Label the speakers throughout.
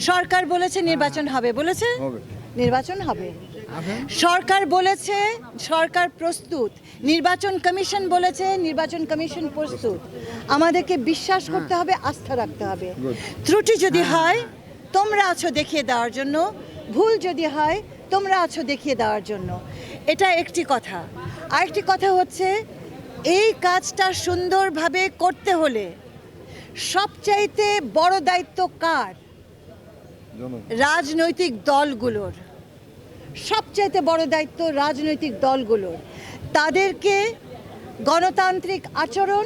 Speaker 1: সরকার বলেছে নির্বাচন হবে, বলেছে নির্বাচন হবে। সরকার বলেছে সরকার প্রস্তুত, নির্বাচন কমিশন বলেছে নির্বাচন কমিশন প্রস্তুত। আমাদেরকে বিশ্বাস করতে হবে, আস্থা রাখতে হবে। ত্রুটি যদি হয় তোমরা আছো দেখিয়ে দেওয়ার জন্য, ভুল যদি হয় তোমরা আছো দেখিয়ে দেওয়ার জন্য। এটা একটি কথা। আরেকটি কথা হচ্ছে, এই কাজটা সুন্দরভাবে করতে হলে সবচাইতে বড় দায়িত্ব কার? রাজনৈতিক দলগুলোর। সবচাইতে বড় দায়িত্ব রাজনৈতিক দলগুলোর। তাদেরকে গণতান্ত্রিক আচরণ,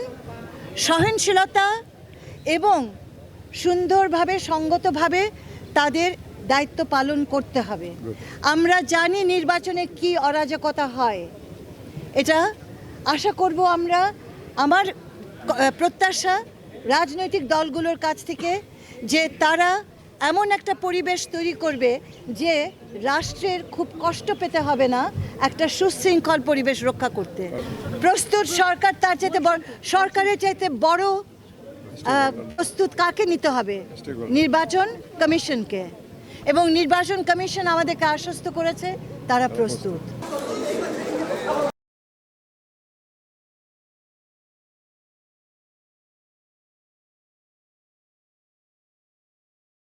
Speaker 1: সহনশীলতা এবং সুন্দরভাবে সঙ্গতভাবে তাদের দায়িত্ব পালন করতে হবে। আমরা জানি নির্বাচনে কি অরাজকতা হয়। এটা আশা করব আমরা, আমার প্রত্যাশা রাজনৈতিক দলগুলোর কাছ থেকে, যে তারা এমন একটা পরিবেশ তৈরি করবে যে রাষ্ট্রের খুব কষ্ট পেতে হবে না একটা সুশৃঙ্খল পরিবেশ রক্ষা করতে। প্রস্তুত সরকার, তার চাইতে বড় সরকারের চাইতে বড় প্রস্তুত কাকে নিতে হবে? নির্বাচন কমিশনকে। এবং নির্বাচন কমিশন আমাদেরকে আশ্বস্ত করেছে তারা প্রস্তুত।